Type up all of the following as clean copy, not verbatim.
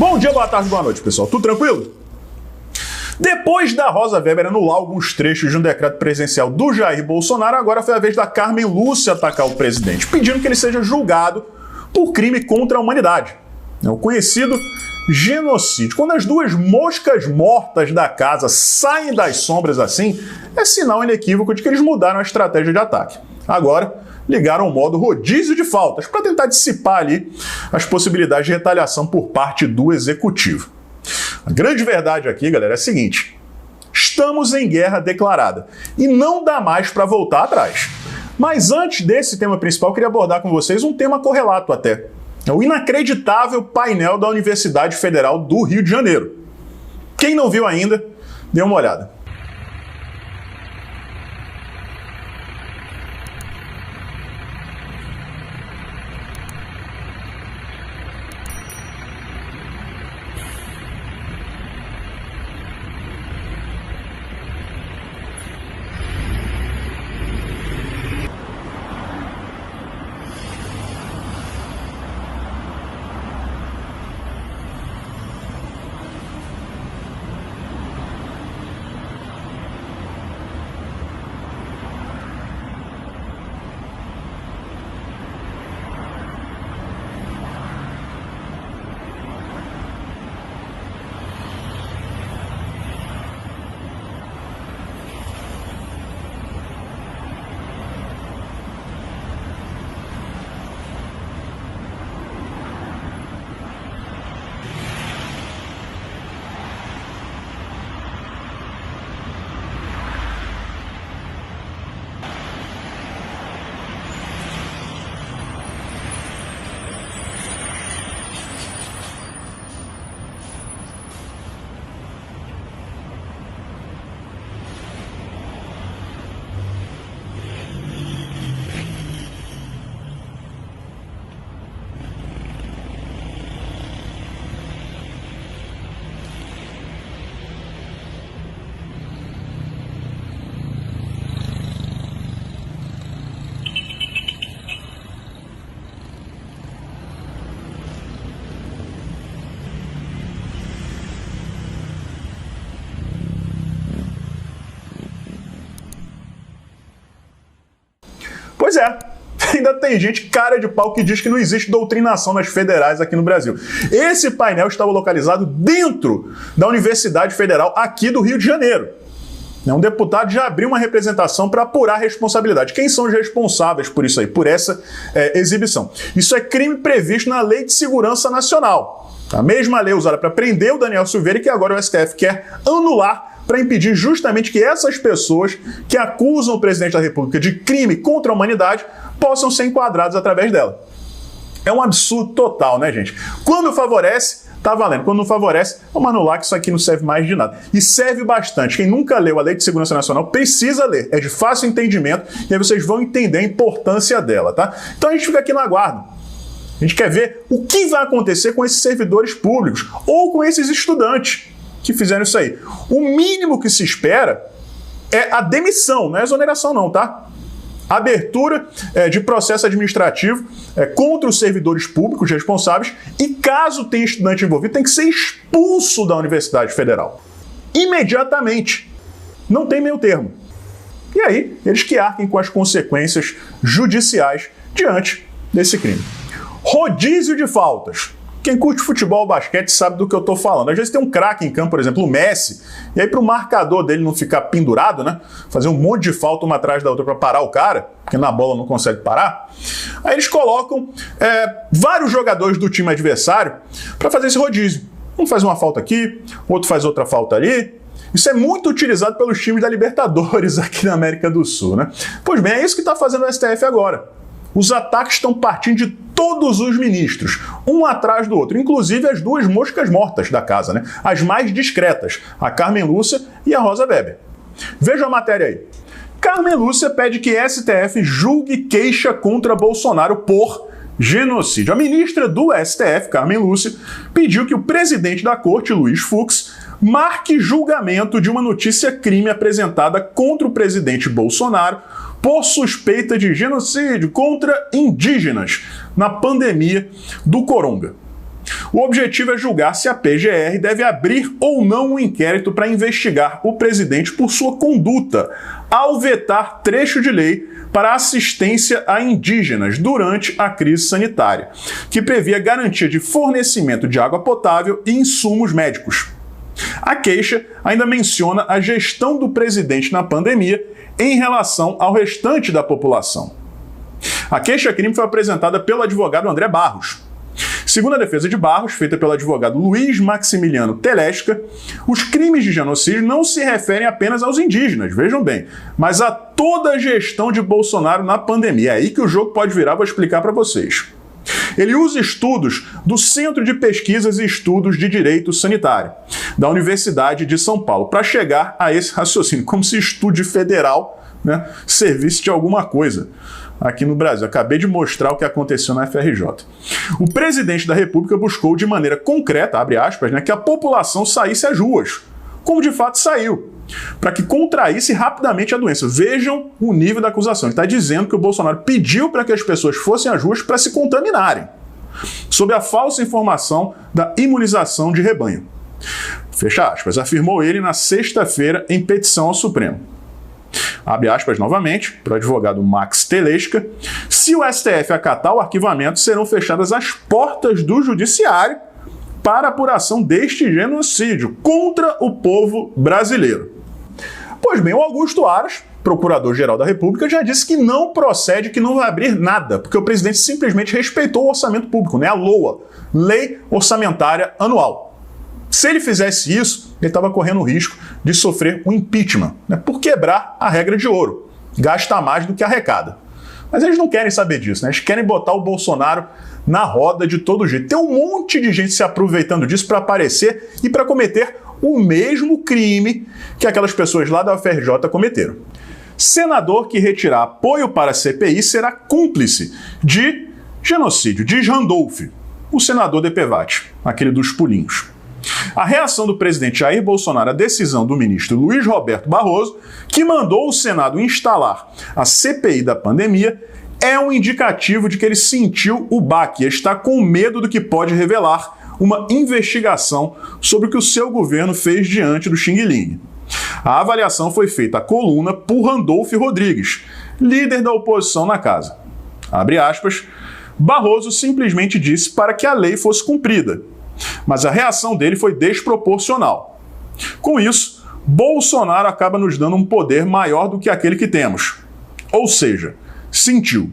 Bom dia, boa tarde, boa noite, pessoal. Tudo tranquilo? Depois da Rosa Weber anular alguns trechos de um decreto presidencial do Jair Bolsonaro, agora foi a vez da Carmen Lúcia atacar o presidente, pedindo que ele seja julgado por crime contra a humanidade, o conhecido genocídio. Quando as duas moscas mortas da casa saem das sombras assim, é sinal inequívoco de que eles mudaram a estratégia de ataque. Agora, ligaram o modo rodízio de faltas para tentar dissipar ali as possibilidades de retaliação por parte do executivo. A grande verdade aqui, galera, é a seguinte: estamos em guerra declarada e não dá mais para voltar atrás. Mas antes desse tema principal, eu queria abordar com vocês um tema correlato até. É o inacreditável painel da Universidade Federal do Rio de Janeiro. Quem não viu ainda, dê uma olhada. Pois é, ainda tem gente cara de pau que diz que não existe doutrinação nas federais aqui no Brasil. Esse painel estava localizado dentro da Universidade Federal aqui do Rio de Janeiro. Um deputado já abriu uma representação para apurar a responsabilidade. Quem são os responsáveis por isso aí, por essa exibição? Isso é crime previsto na Lei de Segurança Nacional. A mesma lei usada para prender o Daniel Silveira e que agora o STF quer anular para impedir justamente que essas pessoas que acusam o presidente da República de crime contra a humanidade possam ser enquadradas através dela. É um absurdo total, né, gente? Quando favorece, tá valendo. Quando não favorece, vamos anular que isso aqui não serve mais de nada. E serve bastante. Quem nunca leu a Lei de Segurança Nacional precisa ler. É de fácil entendimento e aí vocês vão entender a importância dela, tá? Então a gente fica aqui no aguardo. A gente quer ver o que vai acontecer com esses servidores públicos ou com esses estudantes que fizeram isso aí. O mínimo que se espera é a demissão, não é exoneração não, tá? Abertura de processo administrativo contra os servidores públicos responsáveis e, caso tenha estudante envolvido, tem que ser expulso da Universidade Federal. Imediatamente. Não tem meio termo. E aí, eles que arquem com as consequências judiciais diante desse crime. Rodízio de faltas. Quem curte futebol ou basquete sabe do que eu tô falando. Às vezes tem um craque em campo, por exemplo, o Messi, e aí pro marcador dele não ficar pendurado, né? Fazer um monte de falta uma atrás da outra para parar o cara, porque na bola não consegue parar. Aí eles colocam vários jogadores do time adversário para fazer esse rodízio. Um faz uma falta aqui, outro faz outra falta ali. Isso é muito utilizado pelos times da Libertadores aqui na América do Sul, né? Pois bem, é isso que está fazendo o STF agora. Os ataques estão partindo de todos os ministros, um atrás do outro, inclusive as duas moscas mortas da casa, né? As mais discretas, a Carmen Lúcia e a Rosa Weber. Veja a matéria aí. Carmen Lúcia pede que STF julgue queixa contra Bolsonaro por genocídio. A ministra do STF, Carmen Lúcia, pediu que o presidente da corte, Luiz Fux, marque julgamento de uma notícia-crime apresentada contra o presidente Bolsonaro por suspeita de genocídio contra indígenas na pandemia do coronga. O objetivo é julgar se a PGR deve abrir ou não um inquérito para investigar o presidente por sua conduta ao vetar trecho de lei para assistência a indígenas durante a crise sanitária, que previa garantia de fornecimento de água potável e insumos médicos. A queixa ainda menciona a gestão do presidente na pandemia em relação ao restante da população. A queixa-crime foi apresentada pelo advogado André Barros. Segundo a defesa de Barros, feita pelo advogado Luiz Maximiliano Telesca, os crimes de genocídio não se referem apenas aos indígenas, vejam bem, mas a toda a gestão de Bolsonaro na pandemia. É aí que o jogo pode virar, vou explicar para vocês. Ele usa estudos do Centro de Pesquisas e Estudos de Direito Sanitário, da Universidade de São Paulo, para chegar a esse raciocínio, como se estudo federal, né, servisse de alguma coisa aqui no Brasil. Acabei de mostrar o que aconteceu na FRJ. O presidente da República buscou de maneira concreta, abre aspas, né, que a população saísse às ruas, como de fato saiu, para que contraísse rapidamente a doença. Vejam o nível da acusação. Ele está dizendo que o Bolsonaro pediu para que as pessoas fossem às ruas para se contaminarem, sob a falsa informação da imunização de rebanho. Fecha aspas, afirmou ele na sexta-feira em petição ao Supremo. Abre aspas novamente, para o advogado Max Telesca, se o STF acatar o arquivamento, serão fechadas as portas do judiciário para a apuração deste genocídio contra o povo brasileiro. Pois bem, o Augusto Aras, procurador-geral da República, já disse que não procede, que não vai abrir nada, porque o presidente simplesmente respeitou o orçamento público, né? A LOA, Lei Orçamentária Anual. Se ele fizesse isso, ele estava correndo o risco de sofrer um impeachment, né, por quebrar a regra de ouro, gasta mais do que arrecada. Mas eles não querem saber disso, né? Eles querem botar o Bolsonaro na roda de todo jeito. Tem um monte de gente se aproveitando disso para aparecer e para cometer o mesmo crime que aquelas pessoas lá da UFRJ cometeram. Senador que retirar apoio para a CPI será cúmplice de genocídio, diz Randolph, o senador DPVAT, aquele dos pulinhos. A reação do presidente Jair Bolsonaro à decisão do ministro Luiz Roberto Barroso, que mandou o Senado instalar a CPI da pandemia, é um indicativo de que ele sentiu o baque e está com medo do que pode revelar uma investigação sobre o que o seu governo fez diante do Xing Ling. A avaliação foi feita à coluna por Randolph Rodrigues, líder da oposição na casa. Abre aspas, Barroso simplesmente disse para que a lei fosse cumprida, mas a reação dele foi desproporcional. Com isso, Bolsonaro acaba nos dando um poder maior do que aquele que temos. Ou seja, sentiu.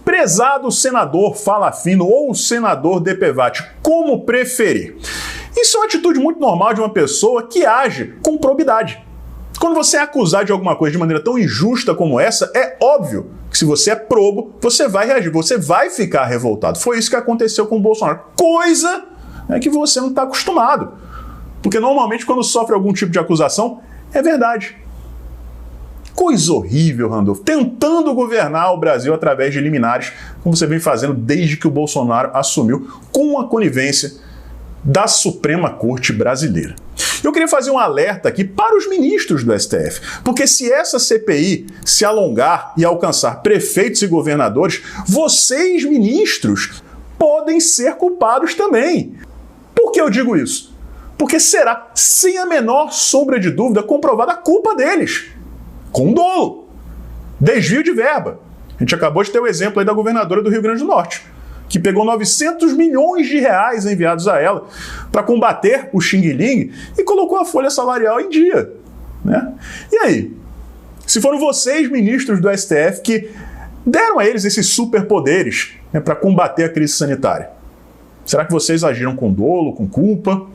Prezado senador Fala Fino ou senador DPVAT, como preferir. Isso é uma atitude muito normal de uma pessoa que age com probidade. Quando você é acusado de alguma coisa de maneira tão injusta como essa, é óbvio que se você é probo, você vai reagir, você vai ficar revoltado. Foi isso que aconteceu com o Bolsonaro. Coisa que você não está acostumado. Porque normalmente quando sofre algum tipo de acusação, é verdade. Coisa horrível, Randolph. Tentando governar o Brasil através de liminares, como você vem fazendo desde que o Bolsonaro assumiu, com a conivência da Suprema Corte Brasileira. Eu queria fazer um alerta aqui para os ministros do STF, porque se essa CPI se alongar e alcançar prefeitos e governadores, vocês, ministros, podem ser culpados também. Por que eu digo isso? Porque será, sem a menor sombra de dúvida, comprovada a culpa deles. Com dolo. Desvio de verba. A gente acabou de ter o exemplo aí da governadora do Rio Grande do Norte, que pegou 900 milhões de reais enviados a ela para combater o Xing Ling e colocou a folha salarial em dia. Né? E aí? Se foram vocês, ministros do STF, que deram a eles esses superpoderes, né, para combater a crise sanitária, será que vocês agiram com dolo, com culpa?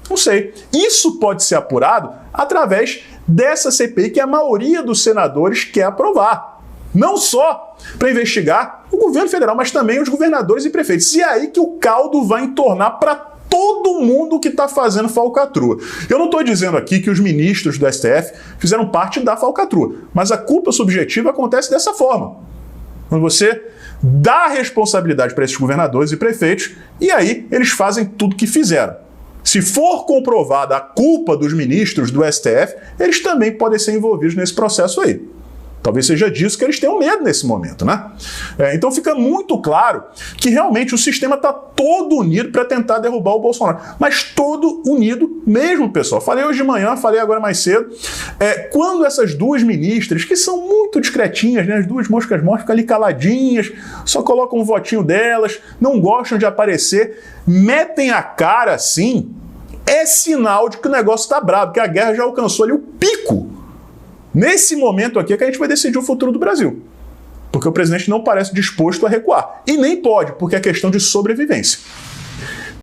Não sei. Isso pode ser apurado através dessa CPI que a maioria dos senadores quer aprovar. Não só para investigar o governo federal, mas também os governadores e prefeitos. E é aí que o caldo vai entornar para todo mundo que está fazendo falcatrua. Eu não estou dizendo aqui que os ministros do STF fizeram parte da falcatrua, mas a culpa subjetiva acontece dessa forma. Quando você dá a responsabilidade para esses governadores e prefeitos, e aí eles fazem tudo que fizeram. Se for comprovada a culpa dos ministros do STF, eles também podem ser envolvidos nesse processo aí. Talvez seja disso que eles tenham medo nesse momento, né? Então fica muito claro que realmente o sistema está todo unido para tentar derrubar o Bolsonaro. Mas todo unido mesmo, pessoal. Falei hoje de manhã, falei agora mais cedo. Quando essas duas ministras, que são muito discretinhas, né? As duas moscas mortas, ficam ali caladinhas, só colocam um votinho delas, não gostam de aparecer, metem a cara assim, é sinal de que o negócio está bravo, que a guerra já alcançou ali o pico. Nesse momento aqui é que a gente vai decidir o futuro do Brasil. Porque o presidente não parece disposto a recuar. E nem pode, porque é questão de sobrevivência.